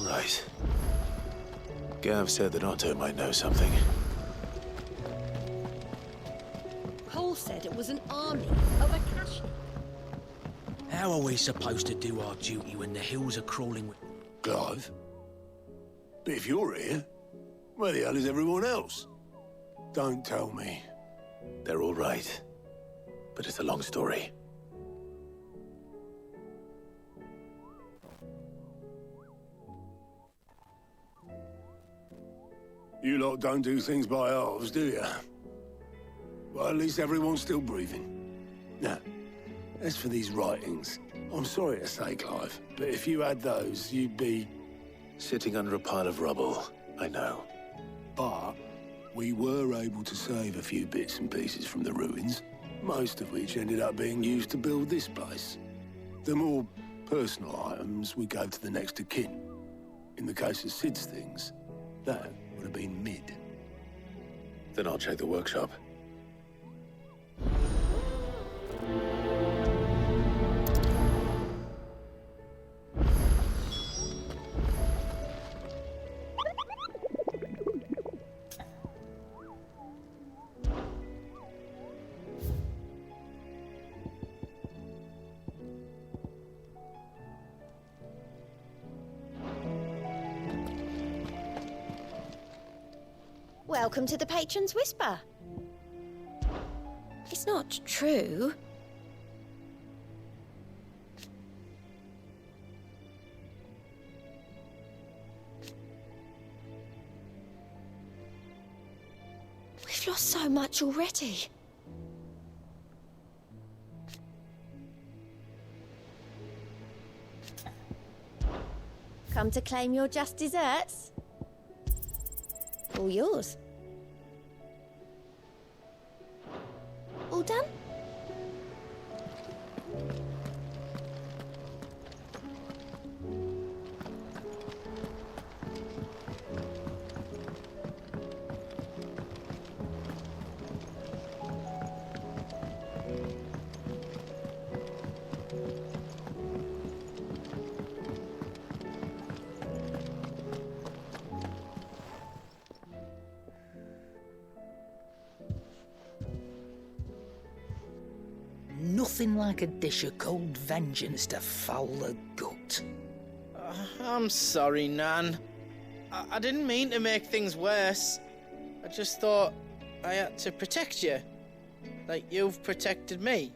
right. Gav said that Otto might know something. Cole said it was an army of Akashi. How are we supposed to do our duty when the hills are crawling with... Clive? But if you're here, where the hell is everyone else? Don't tell me. They're all right. But it's a long story. You lot don't do things by halves, do you? Well, at least everyone's still breathing. Now, as for these writings, I'm sorry to say, Clive, but if you had those, you'd be... Sitting under a pile of rubble, I know. But we were able to save a few bits and pieces from the ruins, most of which ended up being used to build this place. The more personal items we gave to the next of kin. In the case of Sid's things, that would have been mid. Then I'll check the workshop. Welcome to the Patron's Whisper. It's not true. We've lost so much already. Come to claim your just desserts? All yours. All done? Nothing like a dish of cold vengeance to foul the gut. I'm sorry, Nan. I didn't mean to make things worse. I just thought I had to protect you. Like you've protected me.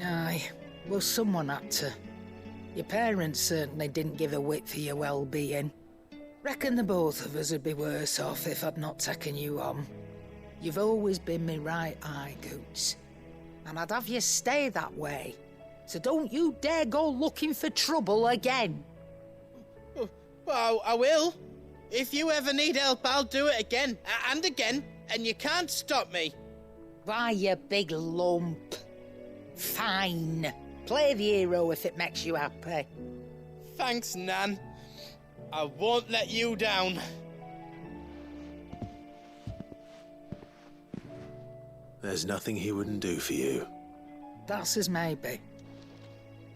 Aye, well, someone had to. Your parents certainly didn't give a whit for your well-being. Reckon the both of us would be worse off if I'd not taken you on. You've always been me right eye, Goots. And I'd have you stay that way. So don't you dare go looking for trouble again. Well, I will. If you ever need help, I'll do it again and again, and you can't stop me. Why, you big lump. Fine. Play the hero if it makes you happy. Thanks, Nan. I won't let you down. There's nothing he wouldn't do for you. That's as maybe.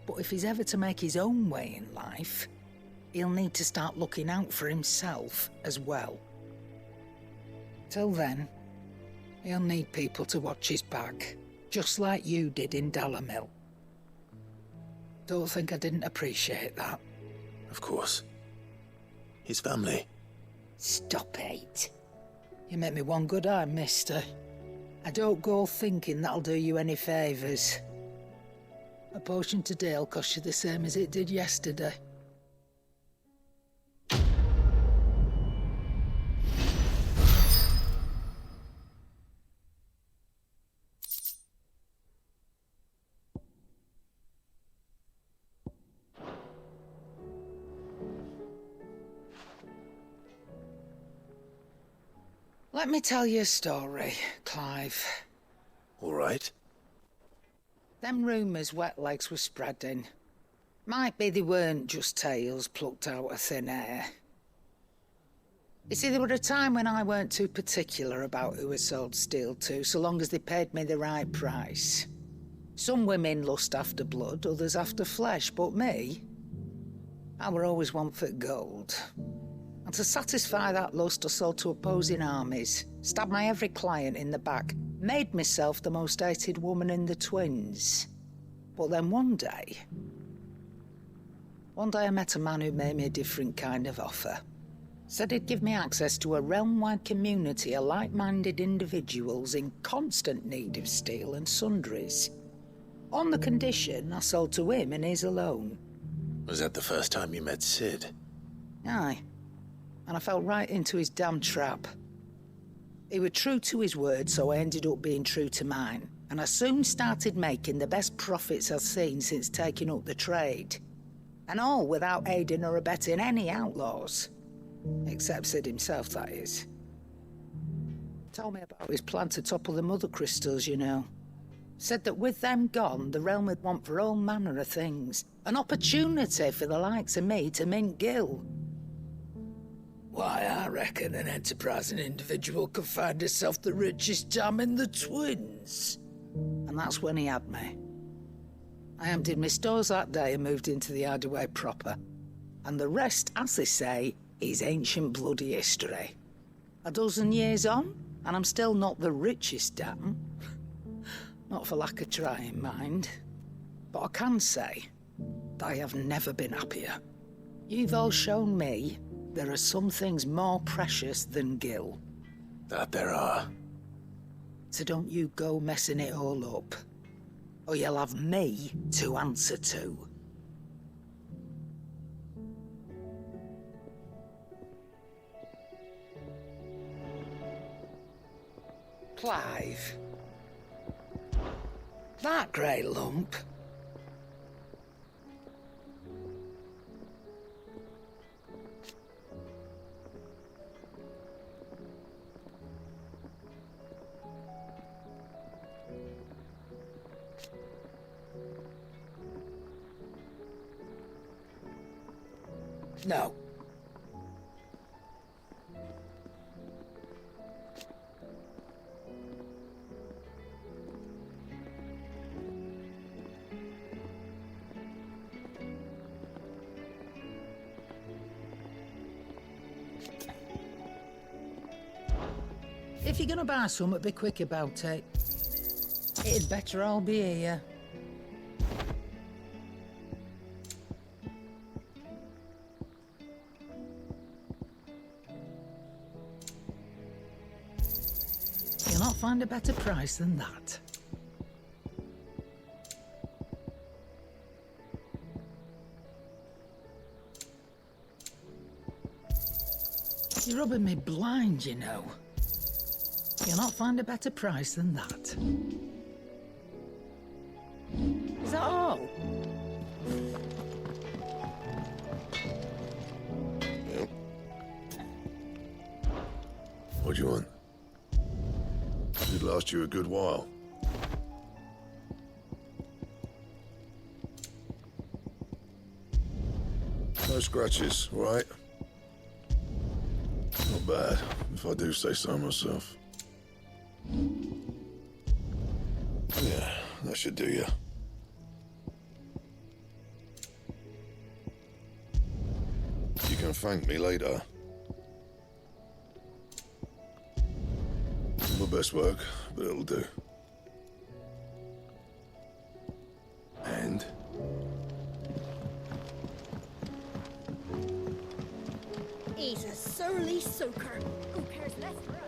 But if he's ever to make his own way in life, he'll need to start looking out for himself as well. Till then, he'll need people to watch his back, just like you did in Dalamil. Don't think I didn't appreciate that. Of course. His family. Stop it. You make me one good eye, mister. I don't go thinking that'll do you any favours. A potion today'll cost you the same as it did yesterday. Let me tell you a story, Clive. All right. Them rumours Wetlegs were spreading. Might be they weren't just tales plucked out of thin air. You see, there were a time when I weren't too particular about who I sold steel to, so long as they paid me the right price. Some women lust after blood, others after flesh, but me? I were always one for gold. And to satisfy that lust, I sold to opposing armies, stabbed my every client in the back, made myself the most hated woman in the twins. But then one day I met a man who made me a different kind of offer. Said he'd give me access to a realm-wide community of like-minded individuals in constant need of steel and sundries. On the condition I sold to him and his alone. Was that the first time you met Sid? Aye. And I fell right into his damn trap. He was true to his word, so I ended up being true to mine. And I soon started making the best profits I've seen since taking up the trade. And all without aiding or abetting any outlaws. Except Sid himself, that is. Told me about his plan to topple the mother crystals, you know. Said that with them gone, the realm would want for all manner of things. An opportunity for the likes of me to mint gil. Why, I reckon an enterprising individual could find himself the richest dam in the twins. And that's when he had me. I emptied my stores that day and moved into the hideaway proper. And the rest, as they say, is ancient bloody history. A dozen years on, and I'm still not the richest dam. Not for lack of trying, mind. But I can say that I have never been happier. You've all shown me there are some things more precious than gil. That there are. So don't you go messing it all up, or you'll have me to answer to. Clive. That grey lump. No. If you're gonna buy something, be quick about it. It'd better all be here. You'll not find a better price than that. You're rubbing me blind, you know. You'll not find a better price than that. Is that all? Yep. What do you want? It'd last you a good while. No scratches, all right? Not bad, if I do say so myself. Yeah, that should do you. You can thank me later. My best work, but it'll do. And? He's a surly soaker. Who cares less for us?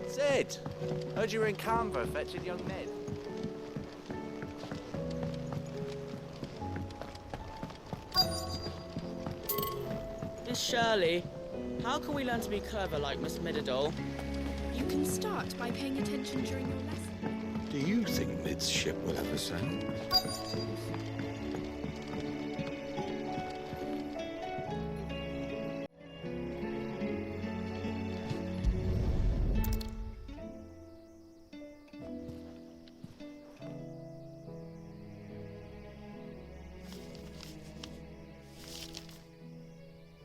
Sid! Heard you were in Canva fetching young Ned. Miss Shirley, how can we learn to be clever like Miss Midadol? You can start by paying attention during your lesson. Do you think Mid's ship will ever sail?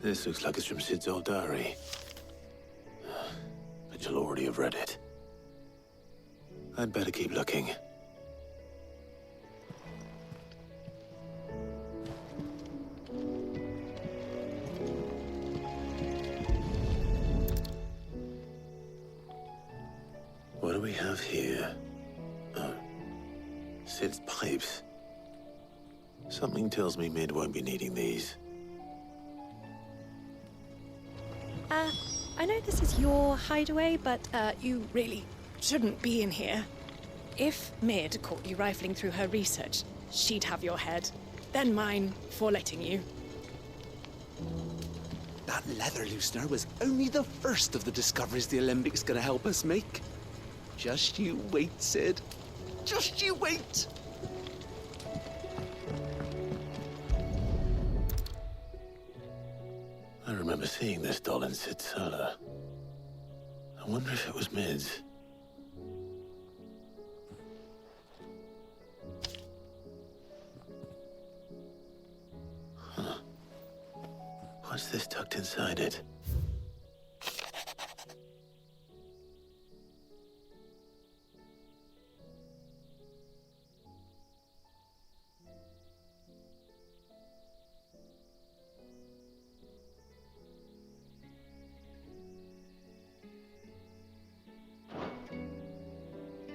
This looks like it's from Sid's old diary. But you'll already have read it. I'd better keep looking. What do we have here? Oh. Sid's pipes. Something tells me Mid won't be needing these. I know this is your hideaway, but you really shouldn't be in here. If Mid caught you rifling through her research, she'd have your head. Then mine for letting you. That leather loosener was only the first of the discoveries the Alembics gonna help us make. Just you wait, Sid. Just you wait! I remember seeing this doll in Sid's cellar. I wonder if it was Mid's. Huh. What's this tucked inside it?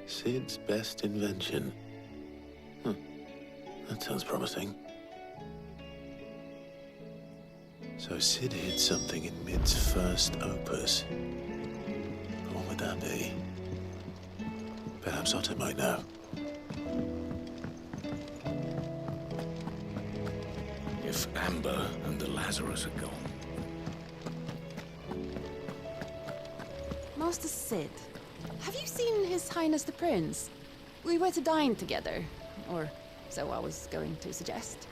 Sid's best invention. That sounds promising. So Sid hid something in Mid's first opus. What would that be? Perhaps Otto might know. If Amber and the Lazarus are gone. Master Sid, have you seen His Highness the Prince? We were to dine together, or so I was going to suggest.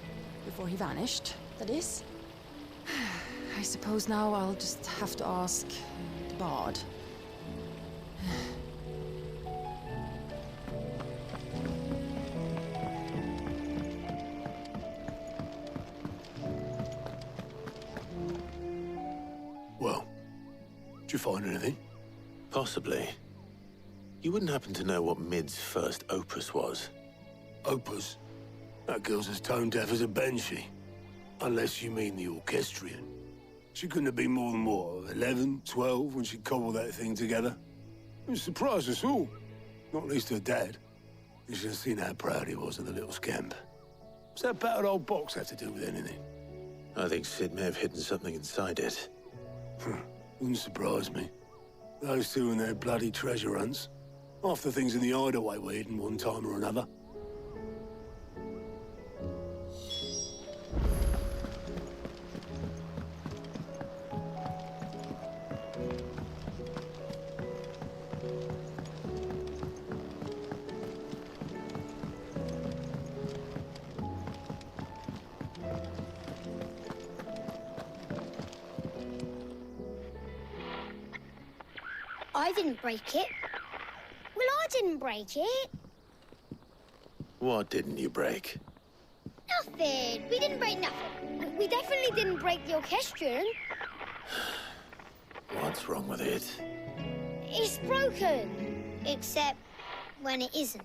Before he vanished, that is. I suppose now I'll just have to ask the Bard. Well, did you find anything? Possibly. You wouldn't happen to know what Mid's first opus was? Opus? That girl's as tone deaf as a banshee. Unless you mean the orchestrion. She couldn't have been more than, what, 11, 12 when she cobbled that thing together? It surprised us all. Not least her dad. You should have seen how proud he was of the little scamp. What's that battered old box have to do with anything? I think Sid may have hidden something inside it. Wouldn't surprise me. Those two and their bloody treasure hunts. Half the things in the hideaway were hidden one time or another. I didn't break it. Well, I didn't break it. What didn't you break? Nothing. We didn't break nothing. We definitely didn't break the orchestrion. What's wrong with it? It's broken. Except when it isn't.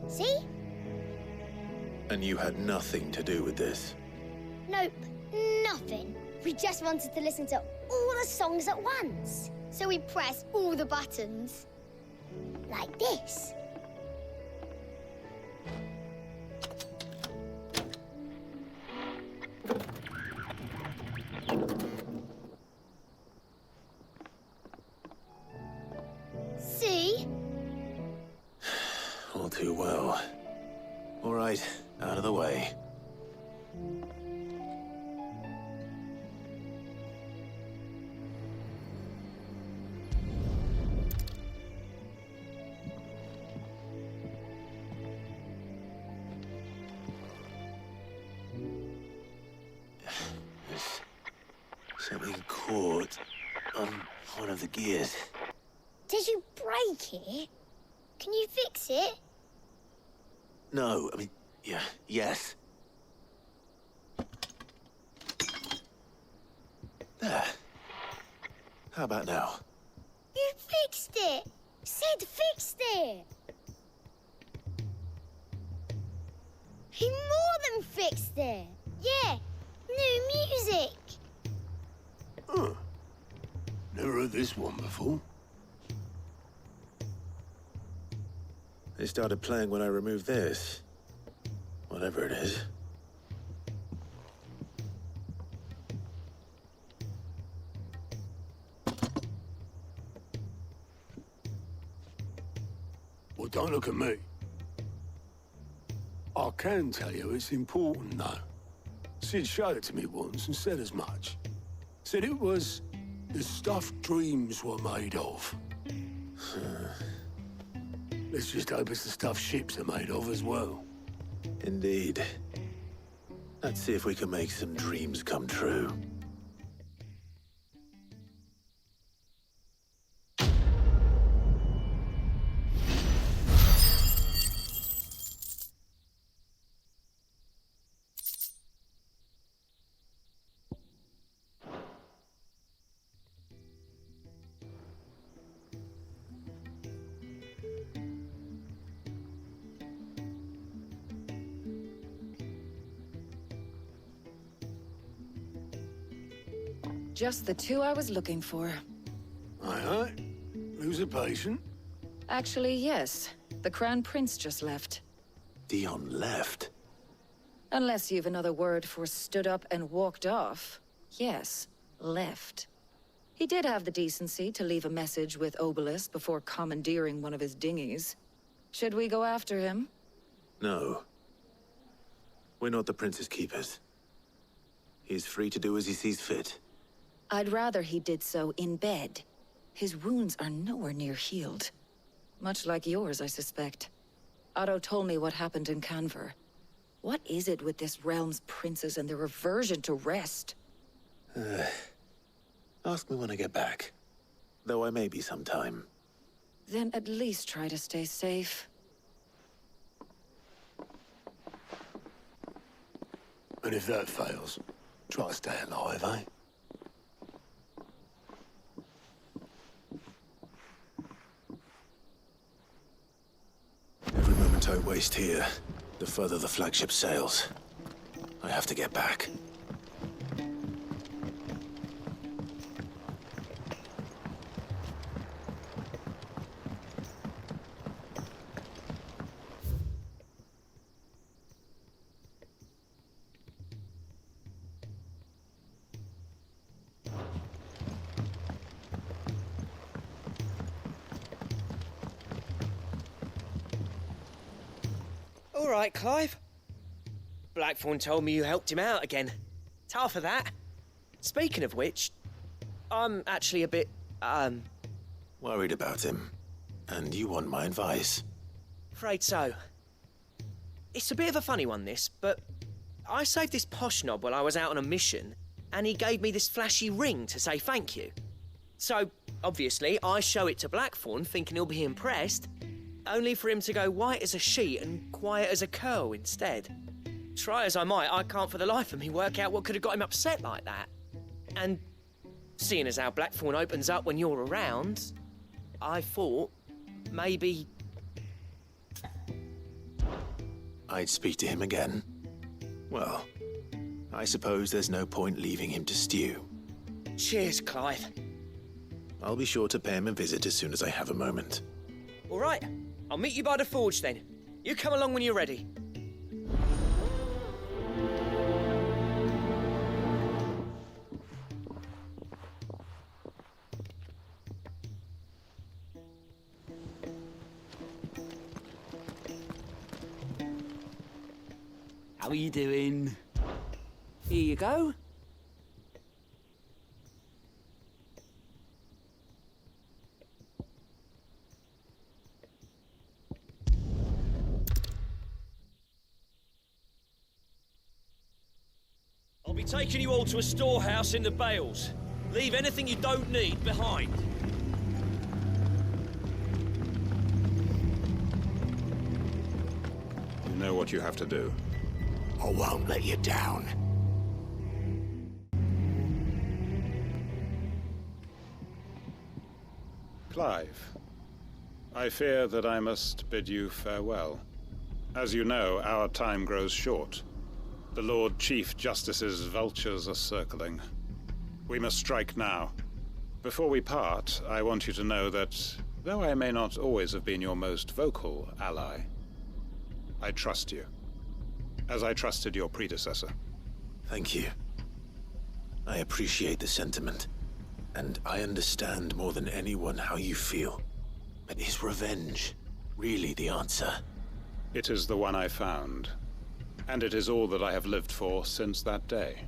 See? And you had nothing to do with this? Nope, nothing. We just wanted to listen to all the songs at once. So we pressed all the buttons. Like this. See? All too well. All right, out of the way. There's something caught on one of the gears. Did you break it? Can you fix it? No, I mean, yes. There. How about now? You fixed it! Sid fixed it! He more than fixed it! Yeah, new music! heard this one before. They started playing when I removed this. Whatever it is. Well, don't look at me. I can tell you it's important, though. Sid showed it to me once and said as much. Said it was the stuff dreams were made of. Let's just hope it's the stuff ships are made of as well. Indeed. Let's see if we can make some dreams come true. Just the two I was looking for. Aye. Who's a patient? Actually, yes. The Crown Prince just left. Dion left? Unless you've another word for stood up and walked off. Yes, left. He did have the decency to leave a message with Obelisk before commandeering one of his dinghies. Should we go after him? No. We're not the Prince's keepers. He's free to do as he sees fit. I'd rather he did so in bed. His wounds are nowhere near healed. Much like yours, I suspect. Otto told me what happened in Canver. What is it with this realm's princes and their aversion to rest? Ask me when I get back. Though I may be sometime. Then at least try to stay safe. And if that fails, try to stay alive, eh? Every moment I waste here, the further the flagship sails. I have to get back. All right, Clive. Blackthorn told me you helped him out again. Tough of that. Speaking of which, I'm actually a bit, Worried about him. And you want my advice? afraid so. It's a bit of a funny one, this, but I saved this posh knob while I was out on a mission, and he gave me this flashy ring to say thank you. So, obviously, I show it to Blackthorn, thinking he'll be impressed, only for him to go white as a sheet and quiet as a curl instead. Try as I might, I can't for the life of me work out what could have got him upset like that. And seeing as how Blackthorn opens up when you're around, I thought maybe... I'd speak to him again. Well, I suppose there's no point leaving him to stew. Cheers, Clive. I'll be sure to pay him a visit as soon as I have a moment. All right, I'll meet you by the forge then. You come along when you're ready. How are you doing? Here you go. I'll be taking you all to a storehouse in the Bales. Leave anything you don't need behind. You know what you have to do. I won't let you down. Clive, I fear that I must bid you farewell. As you know, our time grows short. The Lord Chief Justice's vultures are circling. We must strike now. Before we part, I want you to know that, though I may not always have been your most vocal ally, I trust you, as I trusted your predecessor. Thank you. I appreciate the sentiment, and I understand more than anyone how you feel. But is revenge really the answer? It is the one I found, and it is all that I have lived for since that day.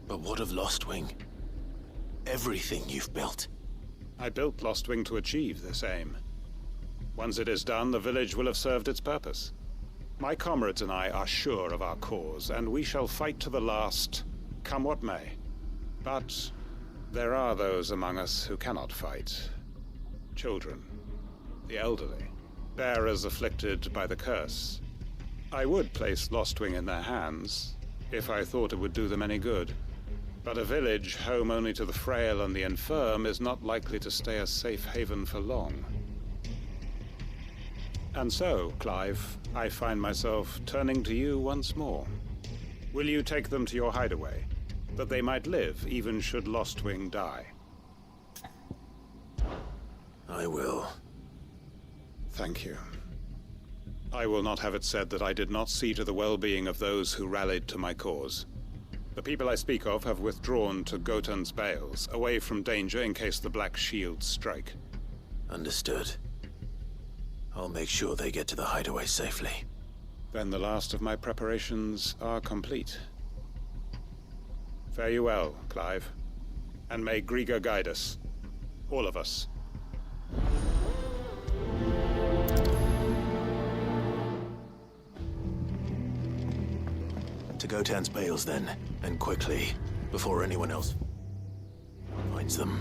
But what of Lostwing? Everything you've built. I built Lostwing to achieve this aim. Once it is done, the village will have served its purpose. My comrades and I are sure of our cause, and we shall fight to the last, come what may. But there are those among us who cannot fight. Children, the elderly, bearers afflicted by the curse. I would place Lostwing in their hands, if I thought it would do them any good. But a village home only to the frail and the infirm is not likely to stay a safe haven for long. And so, Clive, I find myself turning to you once more. Will you take them to your hideaway, that they might live even should Lostwing die? I will. Thank you. I will not have it said that I did not see to the well-being of those who rallied to my cause. The people I speak of have withdrawn to Gotan's Bales, away from danger in case the Black Shields strike. Understood. I'll make sure they get to the hideaway safely. Then the last of my preparations are complete. Fare you well, Clive. And may Griga guide us. All of us. To Gotan's Bales, then, and quickly, before anyone else finds them.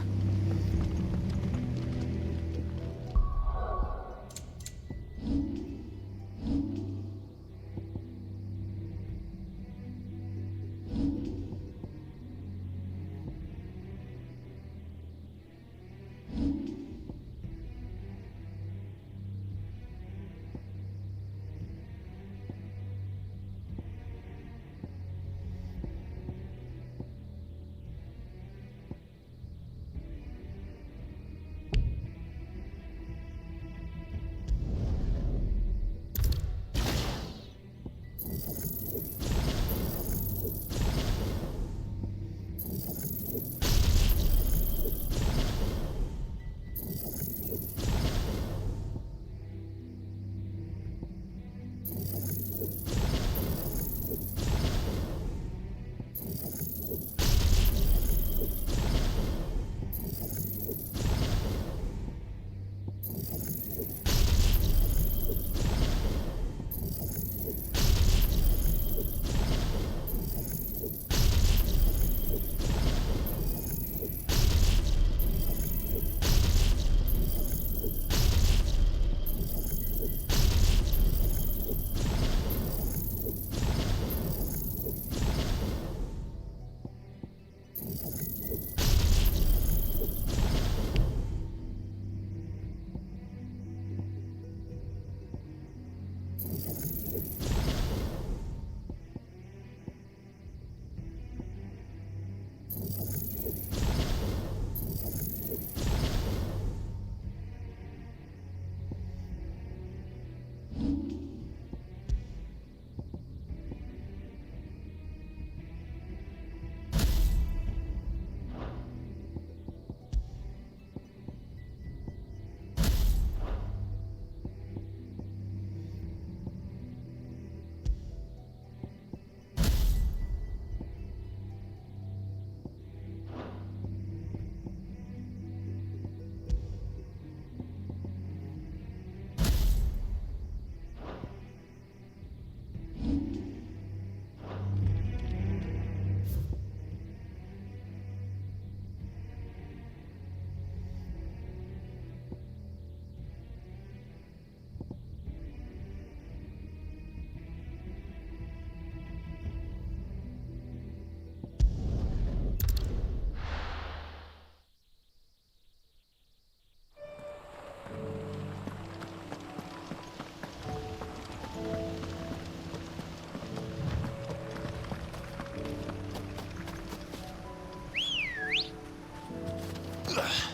Ugh.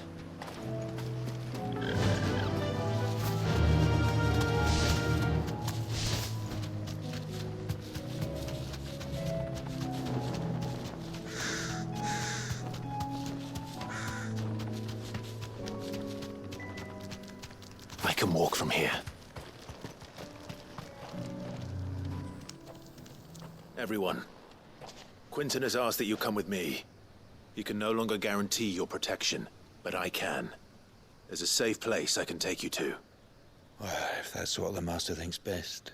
can walk from here. Everyone, Quentin has asked that you come with me. He can no longer guarantee your protection, but I can. There's a safe place I can take you to. Well, if that's what the Master thinks best.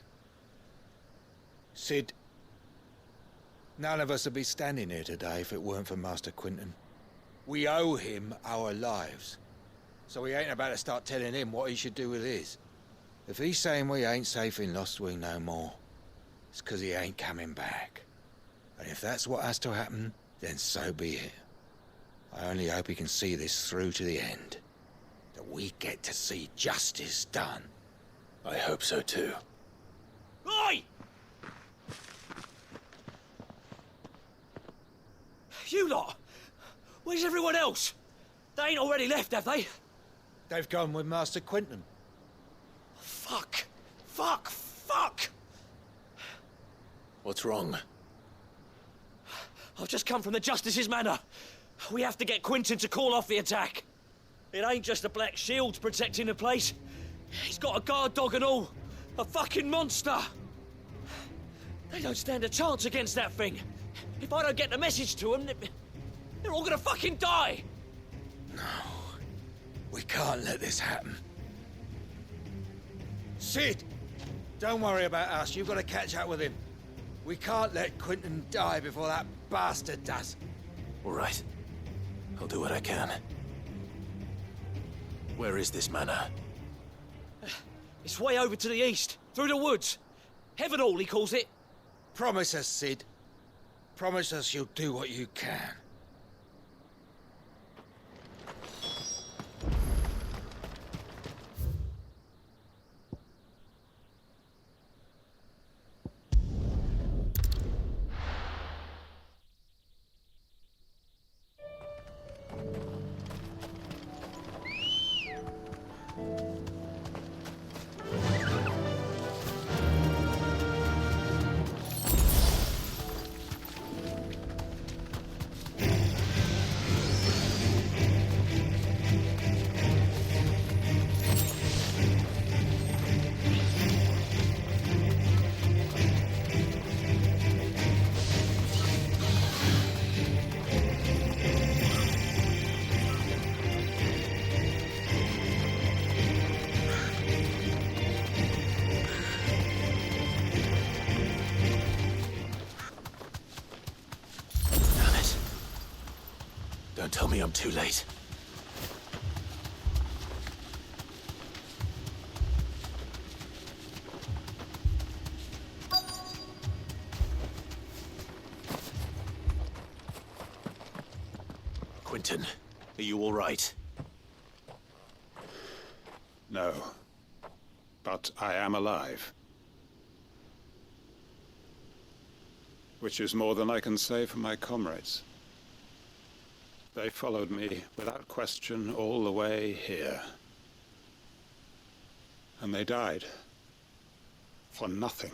Sid, none of us would be standing here today if it weren't for Master Quentin. We owe him our lives. So we ain't about to start telling him what he should do with his. If he's saying we ain't safe in Lost Wing no more, it's 'cause he ain't coming back. And if that's what has to happen, then so be it. I only hope he can see this through to the end. That we get to see justice done. I hope so too. Oi! You lot! Where's everyone else? They ain't already left, have they? They've gone with Master Quentin. Fuck! Fuck! Fuck! What's wrong? I've just come from the Justice's Manor. We have to get Quentin to call off the attack. It ain't just the Black Shields protecting the place. He's got a guard dog and all. A fucking monster. They don't stand a chance against that thing. If I don't get the message to them, they're all gonna fucking die. No. We can't let this happen. Sid! Don't worry about us. You've got to catch up with him. We can't let Quentin die before that bastard does. All right. I'll do what I can. Where is this manor? It's way over to the east, through the woods. Heaven Hall, he calls it. Promise us, Sid. Promise us you'll do what you can. Don't tell me I'm too late. Quentin, are you all right? No. But I am alive. Which is more than I can say for my comrades. They followed me without question all the way here. And they died. For nothing.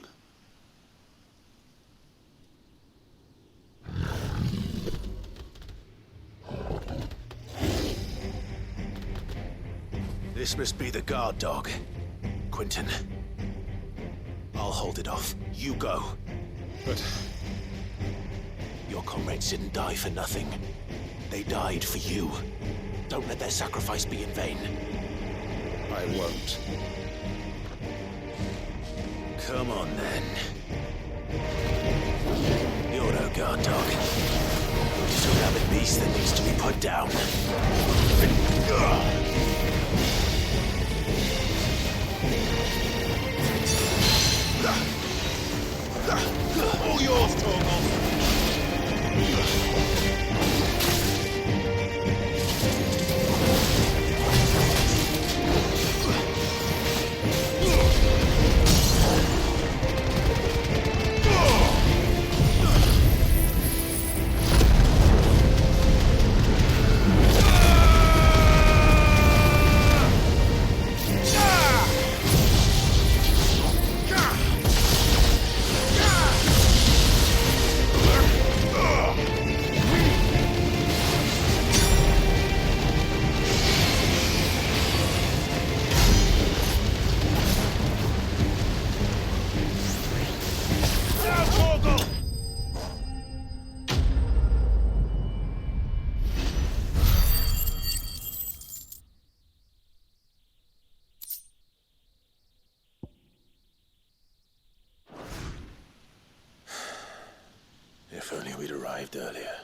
This must be the guard dog. Quentin. I'll hold it off. You go. But... your comrades didn't die for nothing. They died for you. Don't let their sacrifice be in vain. I won't. Come on, then. You're no guard dog. You're just a rabid beast that needs to be put down. All yours, Tormund. we'd arrived earlier.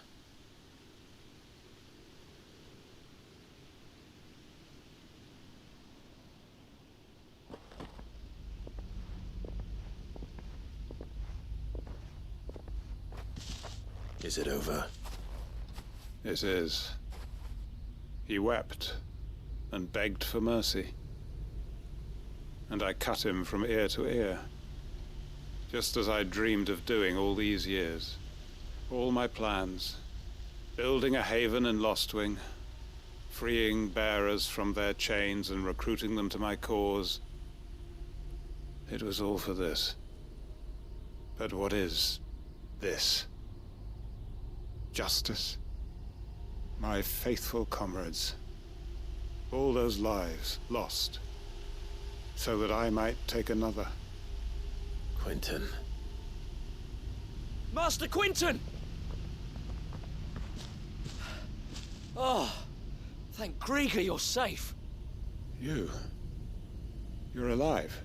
Is it over? It is. He wept and begged for mercy. And I cut him from ear to ear, just as I dreamed of doing all these years. All my plans, building a haven in Lostwing, freeing bearers from their chains and recruiting them to my cause. It was all for this. But what is this? Justice? My faithful comrades. All those lives lost, so that I might take another. Quentin. Master Quentin! Oh, thank Grieger you're safe. You're alive.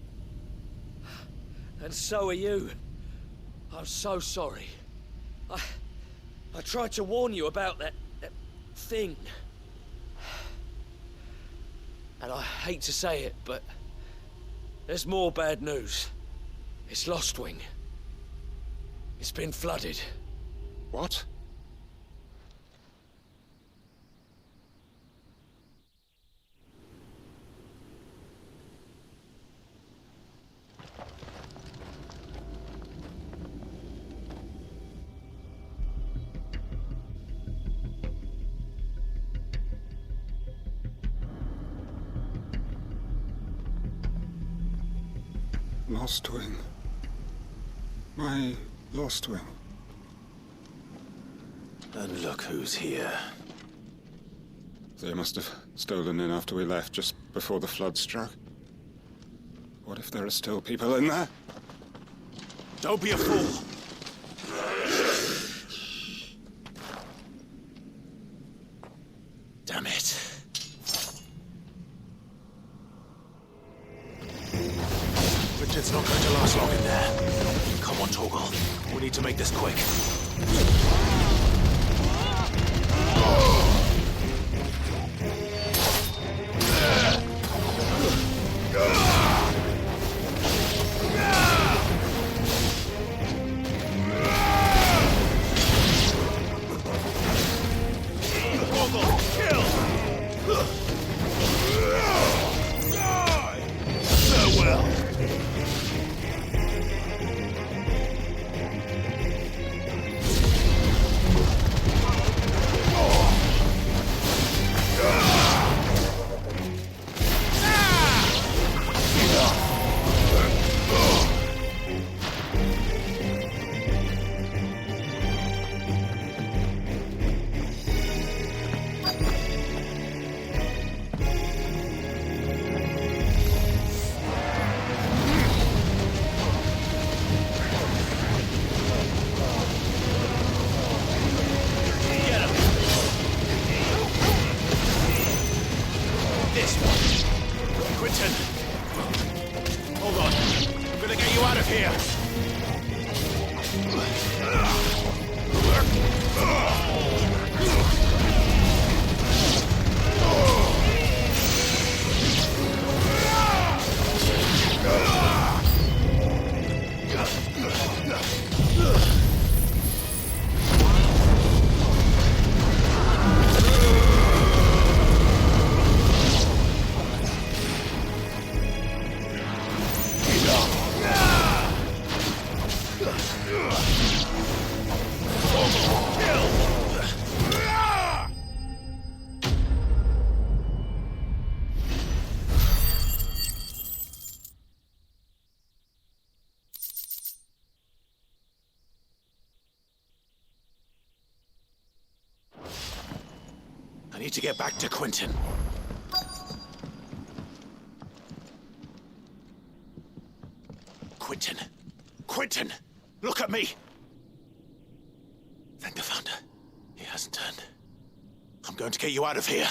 And so are you. I'm so sorry. I tried to warn you about that thing. And I hate to say it, but there's more bad news. It's Lostwing. It's been flooded. What? Lostwing. My Lostwing. And look who's here. They must have stolen in after we left, just before the flood struck. What if there are still people in there? Don't be a fool! Damn it. Richard's not going to last long in there. Come on, Torgal. We need to make this quick. I need to get back to Quentin. Quentin! Quentin! Look at me! Thank the Founder. He hasn't turned. I'm going to get you out of here.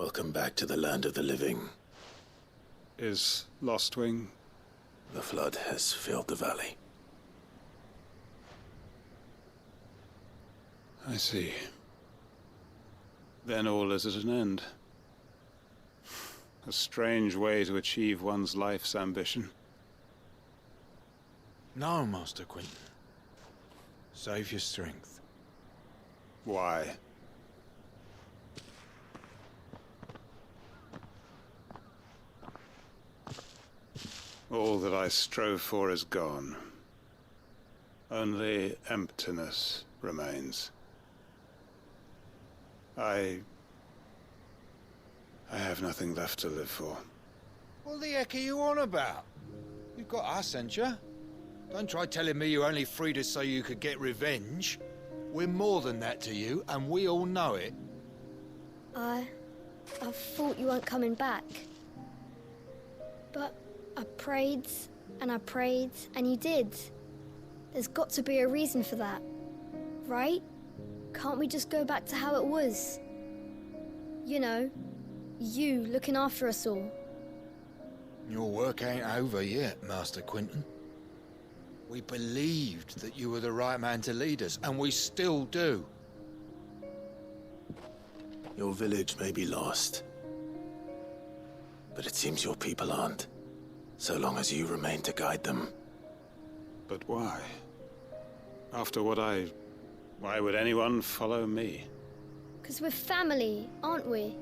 Welcome back to the land of the living. Is Lostwing? The flood has filled the valley. I see. Then all is at an end. A strange way to achieve one's life's ambition. No, Master Quentin. Save your strength. Why? All that I strove for is gone. Only emptiness remains. I have nothing left to live for. What the heck are you on about? You've got us, ain't you? Don't try telling me you only freed us so you could get revenge. We're more than that to you, and we all know it. I thought you weren't coming back. But I prayed, and you did. There's got to be a reason for that, right? Can't we just go back to how it was? You know, you looking after us all. Your work ain't over yet, Master Quentin. We believed that you were the right man to lead us, and we still do. Your village may be lost, but it seems your people aren't, so long as you remain to guide them. But why? After what why would anyone follow me? 'Cause we're family, aren't we?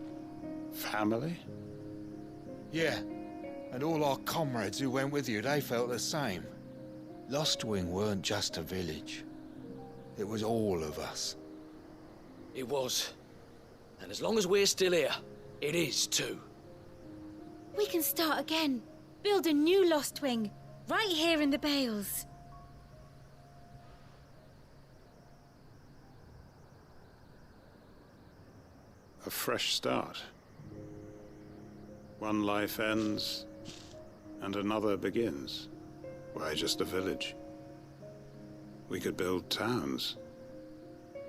Family? Yeah, and all our comrades who went with you, they felt the same. Lostwing weren't just a village. It was all of us. It was. And as long as we're still here, it is too. We can start again. Build a new Lostwing, right here in the Bales. A fresh start. One life ends, and another begins. Why just a village? We could build towns.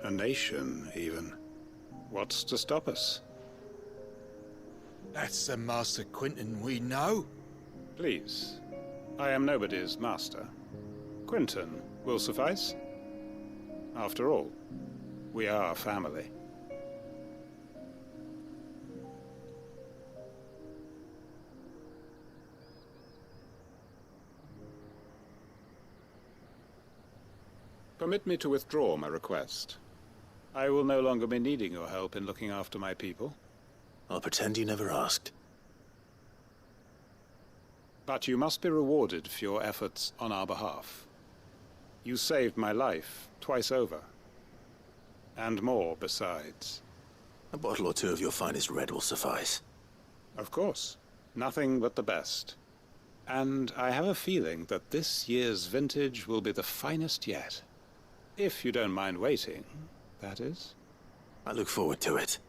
A nation, even. What's to stop us? That's the Master Quentin we know. Please. I am nobody's master. Quentin will suffice. After all, we are family. Permit me to withdraw my request. I will no longer be needing your help in looking after my people. I'll pretend you never asked. But you must be rewarded for your efforts on our behalf. You saved my life twice over. And more besides. A bottle or two of your finest red will suffice. Of course. Nothing but the best. And I have a feeling that this year's vintage will be the finest yet. If you don't mind waiting, that is. I look forward to it.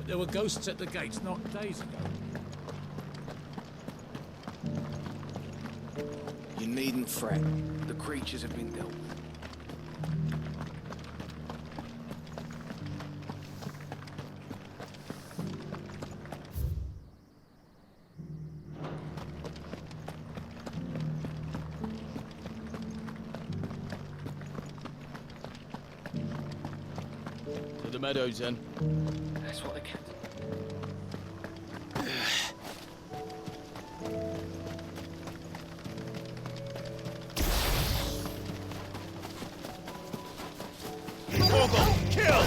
There were ghosts at the gates not days ago. You needn't fret. The creatures have been dealt with. To the meadows, then. That's what they kept. Kill!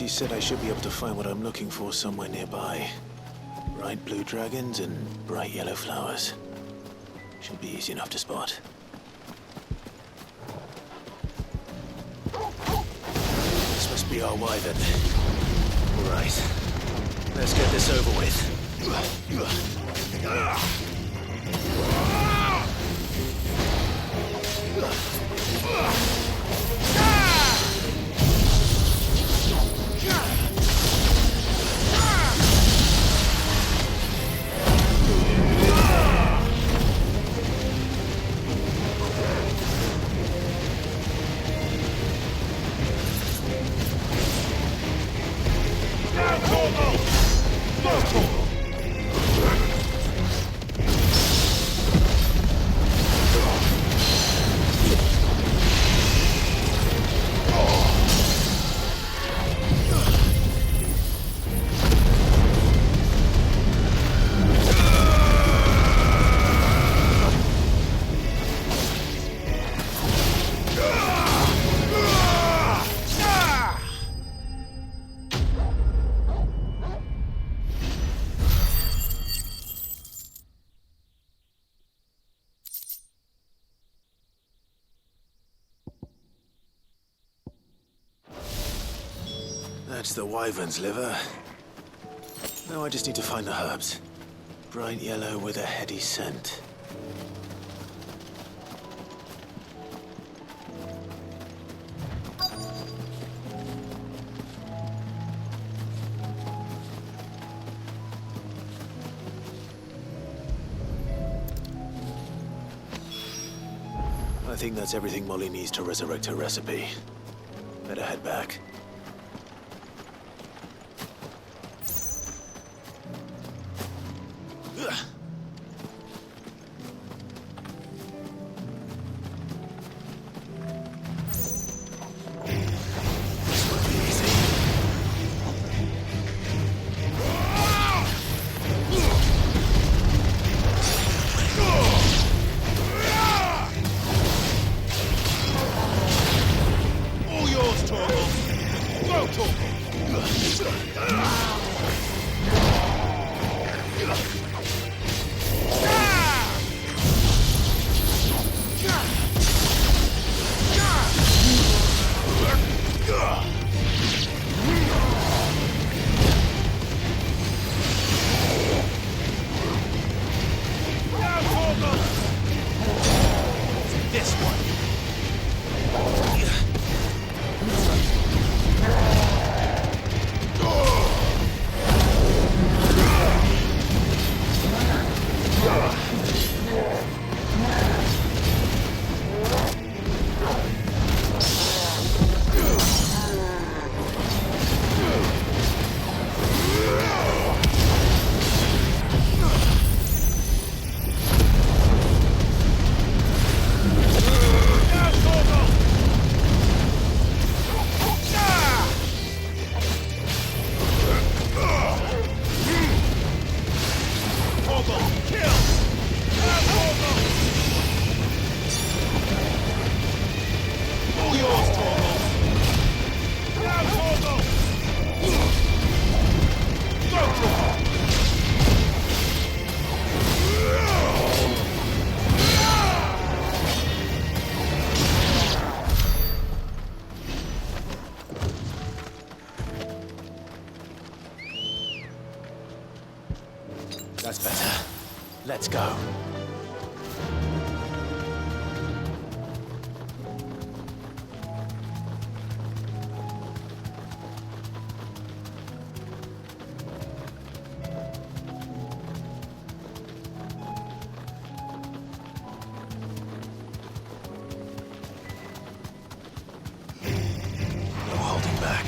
she said I should be able to find what I'm looking for somewhere nearby. Bright blue dragons and bright yellow flowers. Should be easy enough to spot. This must be our wyvern. All right. Let's get this over with. That's the wyvern's liver. Now I just need to find the herbs. Bright yellow with a heady scent. I think that's everything Molly needs to resurrect her recipe. Better head back. That's better. Let's go. No holding back.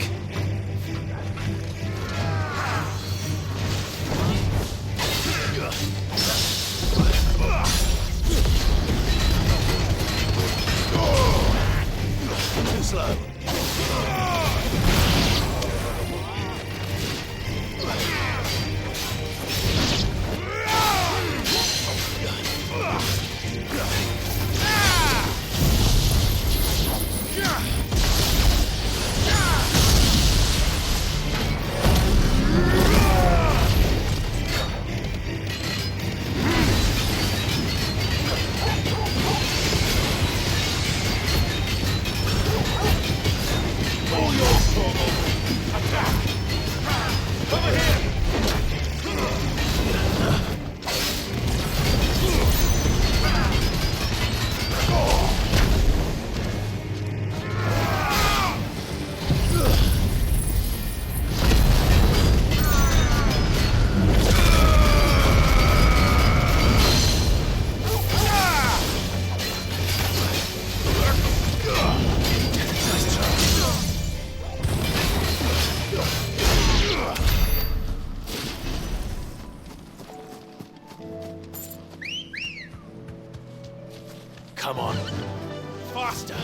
Come on. Faster!